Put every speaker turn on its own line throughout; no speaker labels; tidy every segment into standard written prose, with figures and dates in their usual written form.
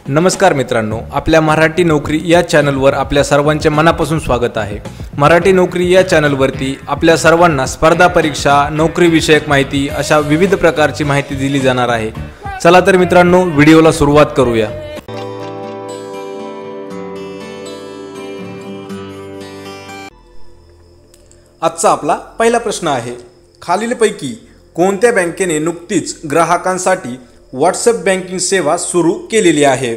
नमस्कार मित्रांनो, आपल्या मराठी नोकरी या चॅनलवर आपल्या सर्वांचे मनापासून स्वागत आहे। मराठी नोकरी या चॅनलवरती आपल्या सर्वांना स्पर्धा परीक्षा, नोकरी विषयक माहिती अशा विविध प्रकारची माहिती दिली जाणार आहे। चला तर मित्रांनो, व्हिडिओला सुरुवात करूया। आजचा आपला पहिला प्रश्न आहे, खालीलपैकी कोणत्या बँकेने नुकतीच ग्राहकांसाठी व्हॉट्सअप बँकिंग सेवा सुरू केलेली आहे?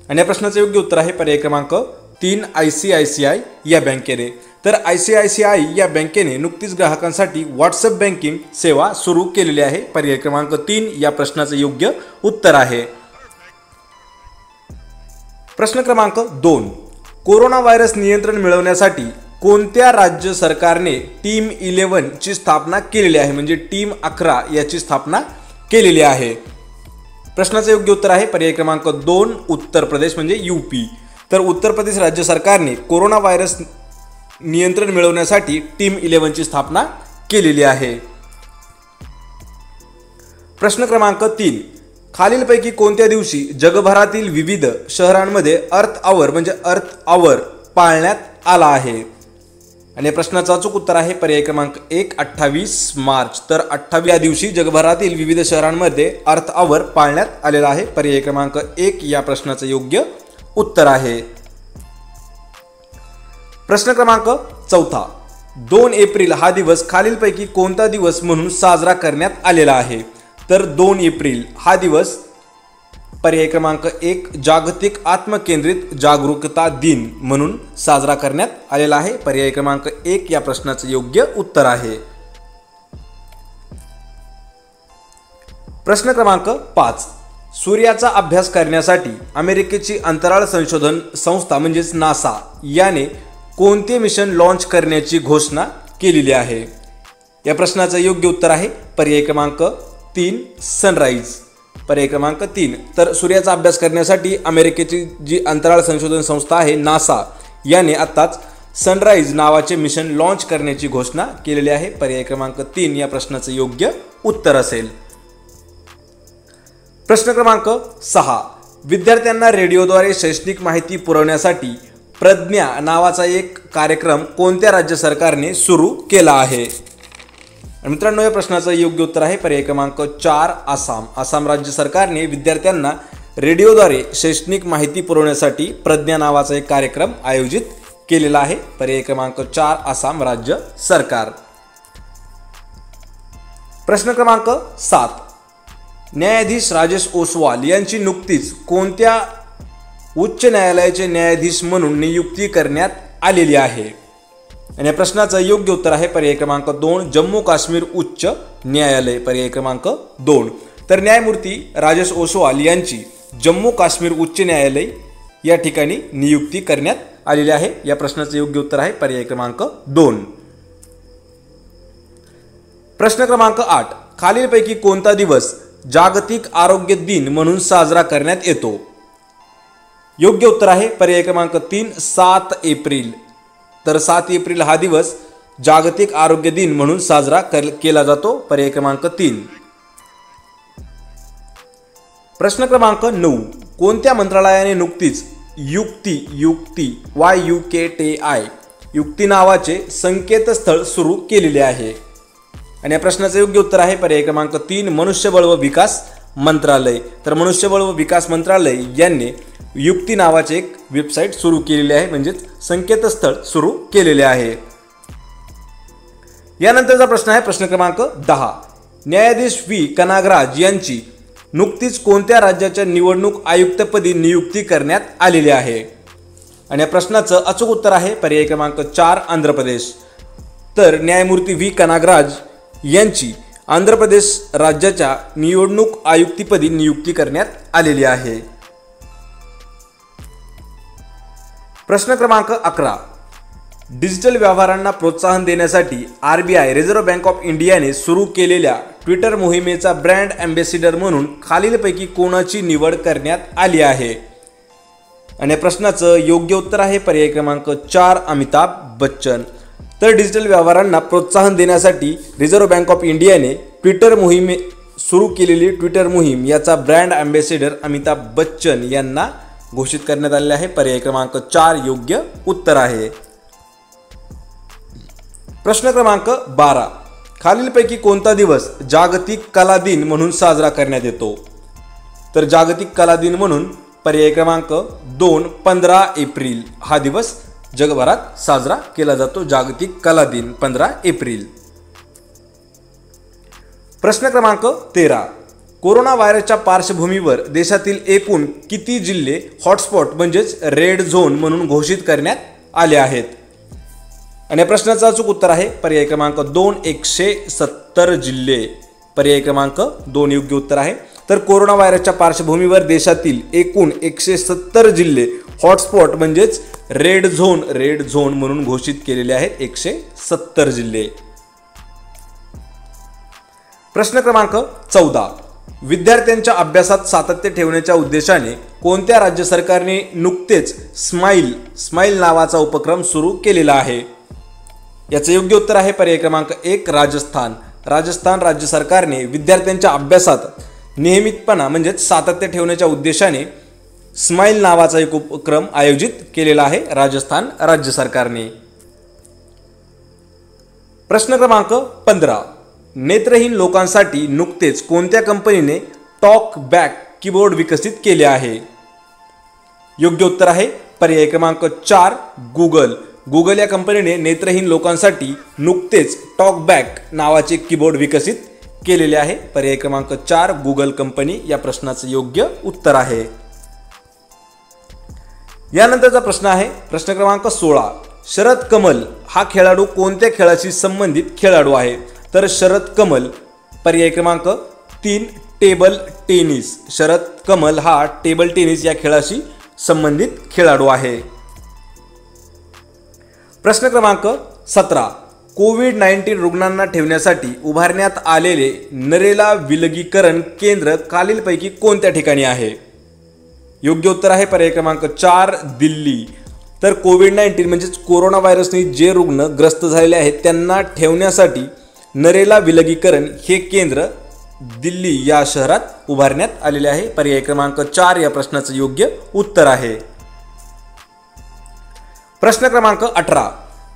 आणि या प्रश्नाचे योग्य उत्तर आहे पर्याय क्रमांक 3 ICICI या बँकेने। तर ICICI या बँकेने नुकतीच ग्राहकांसाठी व्हॉट्सअप बँकिंग सेवा सुरू केलेली आहे। पर्याय क्रमांक 3 या प्रश्नाचे योग्य उत्तर आहे। प्रश्न क्रमांक 2, कोरोना व्हायरस नियंत्रण मिळवण्यासाठी कोणत्या राज्य सरकारने टीम 11 ची स्थापना केलेली आहे? म्हणजे टीम 11 याची स्थापना केलेली आहे। प्रश्नाचे योग्य उत्तर आहे पर्याय क्रमांक 2 उत्तर प्रदेश म्हणजे यूपी। तर उत्तर प्रदेश राज्य सरकारने कोरोना व्हायरस नियंत्रण मिळवण्यासाठी टीम 11 ची स्थापना केलेली आहे। प्रश्न क्रमांक 3, खालीलपैकी कोणत्या दिवशी जगभरातील विविध शहरांमध्ये अर्थ आवर म्हणजे अर्थ आवर पाळण्यात आला आहे? आणि प्रश्नाचं अचूक उत्तर आहे पर्याय क्रमांक 1 28 मार्च। तर 28 या दिवशी जगभरातील विविध शहरांमध्ये अर्थ आवर पाळण्यात आलेला आहे। पर्याय क्रमांक 1 या प्रश्नाचं योग्य उत्तर आहे। प्रश्न क्रमांक 4, 2 एप्रिल हा दिवस खालीलपैकी कोणता दिवस म्हणून साजरा करण्यात आलेला आहे? तर 2 एप्रिल हा दिवस पर्याय क्रमांक 1 जागतिक आत्मकेंद्रित जागरूकता दिन म्हणून साजरा करण्यात आलेला आहे। पर्याय क्रमांक 1 या प्रश्नाचे योग्य उत्तर आहे। प्रश्न क्रमांक 5, सूर्याचा अभ्यास करण्यासाठी अमेरिकेची अंतराळ संशोधन संस्था म्हणजेच नासा याने कोणते मिशन लॉन्च करण्याची घोषणा केलेली आहे? या प्रश्नाचे योग्य उत्तर आहे पर्याय क्रमांक 3 सनराइज। पर्याय क्रमांक 3, तर सूर्याचा अभ्यास करण्यासाठी अमेरिकेची जी अंतराळ संशोधन संस्था आहे नासा याने आत्ताच सनराइज नावाचे मिशन लॉन्च करण्याची घोषणा केलेली आहे। पर्याय क्रमांक 3 या प्रश्नाचे योग्य उत्तर असेल। प्रश्न क्रमांक 6, विद्यार्थ्यांना रेडिओद्वारे शैक्षणिक माहिती पुरवण्यासाठी प्रज्ञा नावाचा एक कार्यक्रम कोणत्या राज्य सरकारने सुरू केला आहे? मित्रांनो, या प्रश्नाचं योग्य उत्तर आहे पर्याय क्रमांक 4 आसाम। आसाम राज्य सरकारने विद्यार्थ्यांना रेडिओद्वारे शैक्षणिक माहिती पुरवण्यासाठी प्रज्ञा नावाचा एक कार्यक्रम आयोजित केलेला आहे। पर्याय क्रमांक 4 आसाम राज्य सरकार। प्रश्न क्रमांक 7, न्यायाधीश राजेश ओसवाल यांची नुकतीच कोणत्या उच्च न्यायालयाचे न्यायाधीश म्हणून नियुक्ती करण्यात आलेली आहे? आणि या प्रश्नाचं योग्य उत्तर आहे पर्याय क्रमांक 2 जम्मू काश्मीर उच्च न्यायालय। पर्याय क्रमांक 2, तर न्यायमूर्ती राजेश ओसवाल यांची जम्मू काश्मीर उच्च न्यायालय या ठिकाणी नियुक्ती करण्यात आलेली आहे। या प्रश्नाचं योग्य उत्तर आहे पर्याय क्रमांक 2। प्रश्न क्रमांक 8, खालीलपैकी कोणता दिवस जागतिक आरोग्य दिन म्हणून साजरा करण्यात येतो? योग्य उत्तर आहे पर्याय क्रमांक 3 7 एप्रिल। तर 7 एप्रिल हा दिवस जागतिक आरोग्य दिन म्हणून साजरा केला जातो। पर्याय क्रमांक 3। प्रश्न क्रमांक 9, कोणत्या मंत्रालयाने नुकतीच युक्ती युक्ती नावाचे संकेतस्थळ सुरू केलेले आहे? आणि या प्रश्नाचे योग्य उत्तर आहे पर्याय क्रमांक 3 मनुष्यबळ व विकास मंत्रालय। तर मनुष्यबळ व विकास मंत्रालय यांनी युक्ती नावाचे एक वेबसाईट सुरू केलेली आहे, म्हणजेच संकेतस्थळ सुरू केलेले आहे। यानंतरचा प्रश्न आहे प्रश्न क्रमांक 10, न्यायाधीश V कनागराज यांची नुकतीच कोणत्या राज्याच्या निवडणूक आयुक्तपदी नियुक्ती करण्यात आलेली आहे? आणि या प्रश्नाचं अचूक उत्तर आहे पर्याय क्रमांक 4 आंध्र प्रदेश। तर न्यायमूर्ती V कनागराज यांची आंध्र प्रदेश राज्याच्या निवडणूक आयुक्तपदी नियुक्ती करण्यात आलेली आहे। प्रश्न क्रमांक 11, डिजिटल व्यवहारांना प्रोत्साहन देण्यासाठी RBI रिझर्व्ह बँक ऑफ इंडियाने सुरू केलेल्या ट्विटर मोहिमेचा ब्रँड अँबॅसिडर म्हणून खालीलपैकी कोणाची निवड करण्यात आली आहे? आणि प्रश्नाचं योग्य उत्तर आहे पर्याय क्रमांक 4 अमिताभ बच्चन। तर डिजिटल व्यवहारांना प्रोत्साहन देण्यासाठी रिझर्व्ह बँक ऑफ इंडियाने ट्विटर सुरू केलेली ट्विटर मोहीम याचा ब्रँड अँबॅसेडर अमिताभ बच्चन यांना घोषित करण्यात आले आहे. पर्याय क्रमांक 4 योग्य उत्तर आहे. प्रश्न क्रमांक 12. खालीलपैकी कोणता दिवस जागतिक कला दिन म्हणून साजरा करण्यात येतो? तर जागतिक कला दिन म्हणून पर्याय क्रमांक 2 15 एप्रिल हा दिवस जगभरात साजरा केला जातो. जागतिक कला दिन 15 एप्रिल. प्रश्न क्रमांक 13. कोरोना व्हायरसच्या पार्श्वभूमीवर देशातील एकूण किती जिल्हे हॉटस्पॉट म्हणजेच रेड झोन म्हणून घोषित करण्यात आले आहेत? आणि या प्रश्नाचं अचूक उत्तर आहे पर्याय क्रमांक 2 170 जिल्हे. पर्याय क्रमांक 2 योग्य उत्तर आहे. तर कोरोना व्हायरसच्या पार्श्वभूमीवर देशातील एकूण 170 जिल्हे हॉटस्पॉट म्हणजेच रेड झोन म्हणून घोषित केलेले आहेत. 170 जिल्हे. प्रश्न क्रमांक 14. विद्यार्थ्यांच्या अभ्यासात सातत्य ठेवण्याच्या उद्देशाने कोणत्या राज्य सरकारने नुकतेच स्माईल नावाचा उपक्रम सुरू केलेला आहे? याचं योग्य उत्तर आहे पर्याय क्रमांक 1 राजस्थान राज्य सरकारने विद्यार्थ्यांच्या अभ्यासात नियमितपणा म्हणजेच सातत्य ठेवण्याच्या उद्देशाने स्माईल नावाचा एक उपक्रम आयोजित केलेला आहे राजस्थान राज्य सरकारने. प्रश्न क्रमांक 15. नेत्रहीन लोकांसाठी नुकतेच कोणत्या कंपनीने टॉक बॅक कीबोर्ड विकसित केले आहे? योग्य उत्तर आहे पर्याय क्रमांक 4 गुगल या कंपनीने नेत्रहीन लोकांसाठी नुकतेच टॉक बॅक नावाचे कीबोर्ड विकसित केलेले आहे. पर्याय क्रमांक 4 गुगल कंपनी या प्रश्नाचं योग्य उत्तर आहे. यानंतरचा प्रश्न आहे प्रश्न क्रमांक 16. शरद कमल हा खेळाडू कोणत्या खेळाशी संबंधित खेळाडू आहे? तर शरद कमल पर्याय क्रमांक 3 टेबल टेनिस. शरद कमल हा टेबल टेनिस या खेळाशी संबंधित खेळाडू आहे. प्रश्न क्रमांक 17. कोविड-19 रुग्णांना ठेवण्यासाठी उभारण्यात आलेले नरेला विलगीकरण केंद्र खालीलपैकी कोणत्या ठिकाणी आहे? योग्य उत्तर आहे पर्याय क्रमांक 4 दिल्ली. तर कोविड-19 म्हणजेच कोरोना व्हायरसने जे रुग्ण ग्रस्त झालेले आहेत त्यांना ठेवण्यासाठी नरेला विलगीकरण हे केंद्र दिल्ली या शहरात उभारण्यात आलेले आहे. पर्याय क्रमांक 4 या प्रश्नाचं योग्य उत्तर आहे. प्रश्न क्रमांक 18.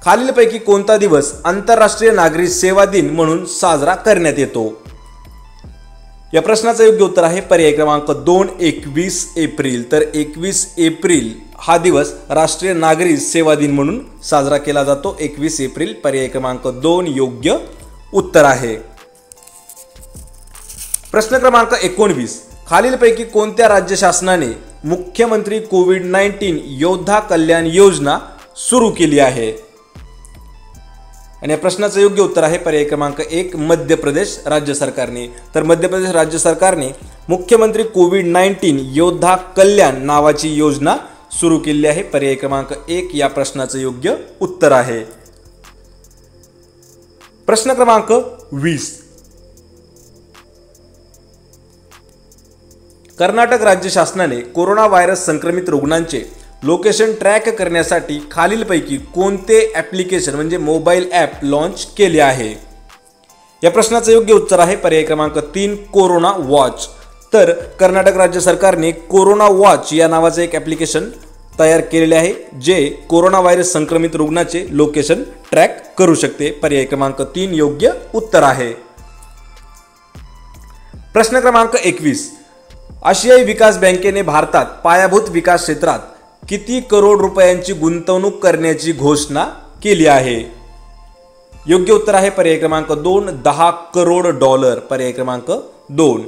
खालीलपैकी कोणता दिवस आंतरराष्ट्रीय नागरी सेवा दिन म्हणून साजरा करण्यात येतो? या प्रश्नाचं योग्य उत्तर आहे पर्याय क्रमांक 2 21 एप्रिल. तर 21 एप्रिल हा दिवस राष्ट्रीय नागरी सेवा दिन म्हणून साजरा केला जातो. 21 एप्रिल पर्याय क्रमांक 2 योग्य उत्तर आहे. प्रश्न क्रमांक 19. खालीलपैकी कोणत्या राज्य शासनाने मुख्यमंत्री कोविड-19 योद्धा कल्याण योजना सुरू केली आहे? आणि या प्रश्नाचं योग्य उत्तर आहे पर्याय क्रमांक 1 मध्य प्रदेश राज्य सरकारने. तर मध्य प्रदेश राज्य सरकारने मुख्यमंत्री कोविड-19 योद्धा कल्याण नावाची योजना सुरू केली आहे. पर्याय क्रमांक 1 या प्रश्नाचं योग्य उत्तर आहे. प्रश्न क्रमांक 20. कर्नाटक राज्य शासनाने कोरोना व्हायरस संक्रमित रुग्णांचे लोकेशन ट्रॅक करण्यासाठी खालीलपैकी कोणते ॲप्लिकेशन म्हणजे मोबाईल ॲप लॉन्च केले आहे? या प्रश्नाचं योग्य उत्तर आहे पर्याय क्रमांक 3 कोरोना वॉच. तर कर्नाटक राज्य सरकारने कोरोना वॉच या नावाचे एक ॲप्लिकेशन तयार केलेले आहे जे कोरोना व्हायरस संक्रमित रुग्णाचे लोकेशन ट्रॅक करू शकते. पर्याय क्रमांक 3 योग्य उत्तर आहे. प्रश्न क्रमांक 21. आशियाई विकास बँकेने भारतात पायाभूत विकास क्षेत्रात किती करोड रुपयांची गुंतवणूक करण्याची घोषणा केली आहे? योग्य उत्तर आहे पर्याय क्रमांक 2 10 करोड डॉलर. पर्याय क्रमांक 2.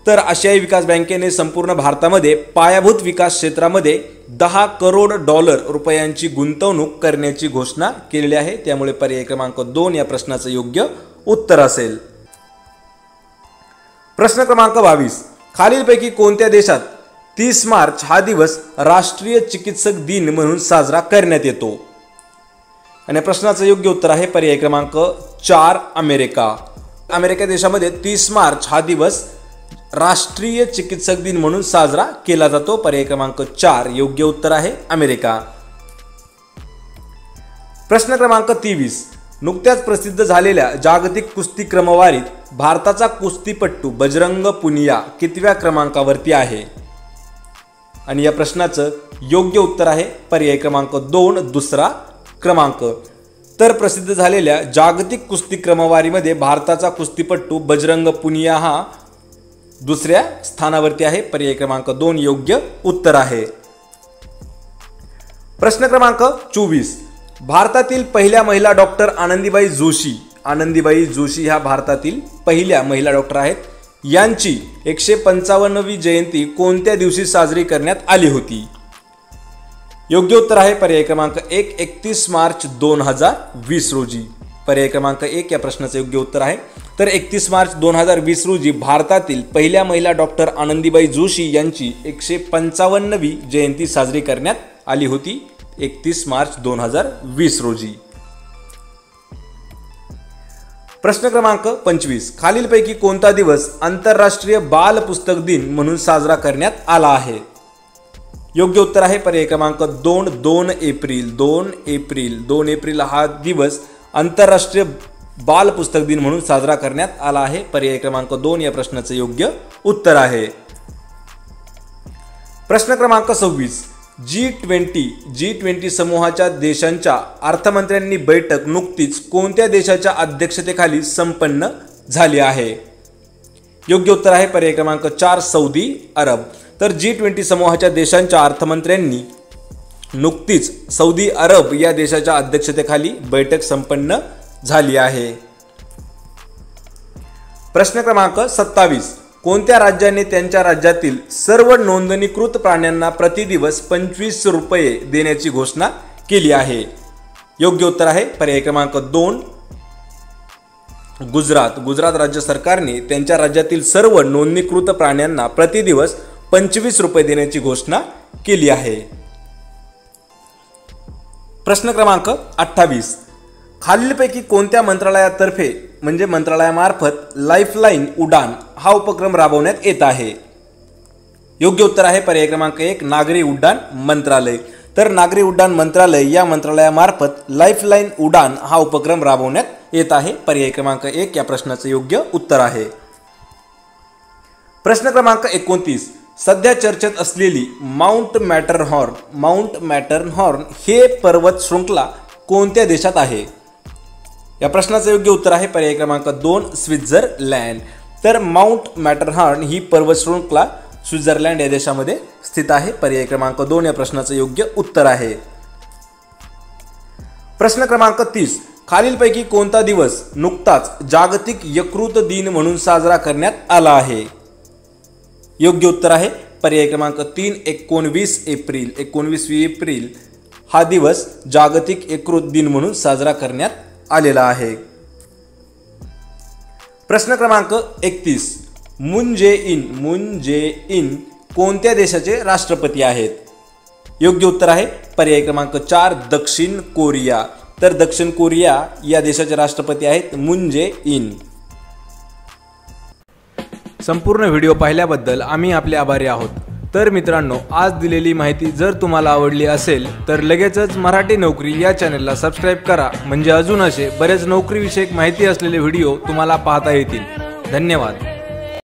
तर आशियाई विकास बँकेने संपूर्ण भारतामध्ये पायाभूत विकास क्षेत्रामध्ये 10 करोड डॉलर रुपयांची गुंतवणूक करण्याची घोषणा केलेली आहे. त्यामुळे पर्याय क्रमांक 2 या प्रश्नाचं योग्य उत्तर असेल. प्रश्न क्रमांक 22. खालीलपैकी कोणत्या देशात 30 मार्च हा दिवस राष्ट्रीय चिकित्सक दिन म्हणून साजरा करण्यात येतो? आणि प्रश्नाचं योग्य उत्तर आहे पर्याय क्रमांक 4 अमेरिका देशामध्ये 30 मार्च हा दिवस राष्ट्रीय चिकित्सक दिन म्हणून साजरा केला जातो. पर्याय क्रमांक 4 योग्य उत्तर आहे अमेरिका. प्रश्न क्रमांक 23. नुकत्याच प्रसिद्ध झालेल्या जागतिक कुस्ती क्रमवारीत भारताचा कुस्तीपट्टू बजरंग पुनिया कितव्या क्रमांकावरती आहे? आणि या प्रश्नाचं योग्य उत्तर आहे पर्याय क्रमांक 2 दुसरा क्रमांक। तर प्रसिद्ध झालेल्या जागतिक कुस्ती क्रमवारीमध्ये भारताचा कुस्तीपट्टू बजरंग पुनिया हा दुसऱ्या स्थानावरती आहे। पर्याय क्रमांक 2 योग्य उत्तर आहे। प्रश्न क्रमांक 24, भारतातील पहिल्या महिला डॉक्टर आनंदीबाई जोशी ह्या भारतातील पहिल्या महिला डॉक्टर आहेत। यांची 155वी जयंती कोणत्या दिवशी साजरी करण्यात आली होती? योग्य उत्तर आहे पर्याय क्रमांक 1 31 मार्च 2020 रोजी। पर्याय क्रमांक 1 या प्रश्नाचं योग्य उत्तर आहे। तर 31 मार्च 2020 रोजी भारतातील पहिल्या महिला डॉक्टर आनंदीबाई जोशी यांची 155वी जयंती साजरी करण्यात आली होती 31 मार्च 2020 रोजी। प्रश्न क्रमांक 25, खालीलपैकी कोणता दिवस आंतरराष्ट्रीय बाल पुस्तक दिन म्हणून साजरा करण्यात आला आहे? योग्य उत्तर आहे पर्याय क्रमांक 2 एप्रिल हा दिवस आंतरराष्ट्रीय बाल पुस्तक दिन म्हणून साजरा करण्यात आला आहे। पर्याय क्रमांक 2 या प्रश्नाचं योग्य उत्तर आहे। प्रश्न क्रमांक 26, G20 समूहाच्या देशांच्या अर्थमंत्र्यांनी बैठक नुकतीच कोणत्या देशाच्या अध्यक्षतेखाली संपन्न झाली आहे? योग्य उत्तर आहे पर्याय क्रमांक 4 सौदी अरब। तर G20 समूहाच्या देशांच्या अर्थमंत्र्यांनी नुकतीच सौदी अरब या देशाच्या अध्यक्षतेखाली बैठक संपन्न झाली आहे। प्रश्न क्रमांक 27, कोणत्या राज्याने त्यांच्या राज्यातील सर्व नोंदणीकृत प्राण्यांना प्रतिदिवस 25 रुपये देण्याची घोषणा केली आहे? योग्य उत्तर आहे पर्याय क्रमांक 2 गुजरात राज्य सरकारने त्यांच्या राज्यातील सर्व नोंदणीकृत प्राण्यांना प्रतिदिवस 25 रुपये देण्याची घोषणा केली आहे। प्रश्न क्रमांक 28, खालीलपैकी कोणत्या मंत्रालयातर्फे म्हणजे मंत्रालयामार्फत लाईफलाईन उडान हा उपक्रम राबवण्यात येत आहे? योग्य उत्तर आहे पर्याय क्रमांक 1 नागरी उड्डाण मंत्रालय। तर नागरी उड्डाण मंत्रालय या मंत्रालयामार्फत लाईफलाईन उडान हा उपक्रम राबवण्यात येत आहे। पर्याय क्रमांक 1 या प्रश्नाचं योग्य उत्तर आहे। प्रश्न क्रमांक 29, सध्या चर्चेत असलेली माउंट मॅटरहॉर्न हे पर्वत शृंखला कोणत्या देशात आहे? या प्रश्नाचं योग्य उत्तर आहे पर्याय क्रमांक 2 स्वित्झर्लंड। तर माउंट मॅटरहॉर्न ही पर्वत शृंखला स्वित्झर्लंड या देशामध्ये स्थित आहे। पर्याय क्रमांक 2 या प्रश्नाचं योग्य उत्तर आहे। प्रश्न क्रमांक 30, खालीलपैकी कोणता दिवस नुकताच जागतिक यकृत दिन म्हणून साजरा करण्यात आला आहे? योग्य उत्तर आहे पर्याय क्रमांक 3 19 एप्रिल हा दिवस जागतिक यकृत दिन म्हणून साजरा करण्यात आलेला आहे। प्रश्न क्रमांक 31, मून जे इन कोणत्या देशाचे राष्ट्रपती आहेत? योग्य उत्तर आहे पर्याय क्रमांक 4 दक्षिण कोरिया। तर दक्षिण कोरिया या देशाचे राष्ट्रपती आहेत मून जे इन। संपूर्ण व्हिडिओ पाहिल्याबद्दल आम्ही आपले आभारी आहोत। तर मित्रांनो, आज दिलेली माहिती जर तुम्हाला आवडली असेल तर लगेचच मराठी नोकरी या चॅनलला सबस्क्राईब करा, म्हणजे अजून असे बरेच नोकरीविषयक माहिती असलेले व्हिडिओ तुम्हाला पाहता येतील। धन्यवाद।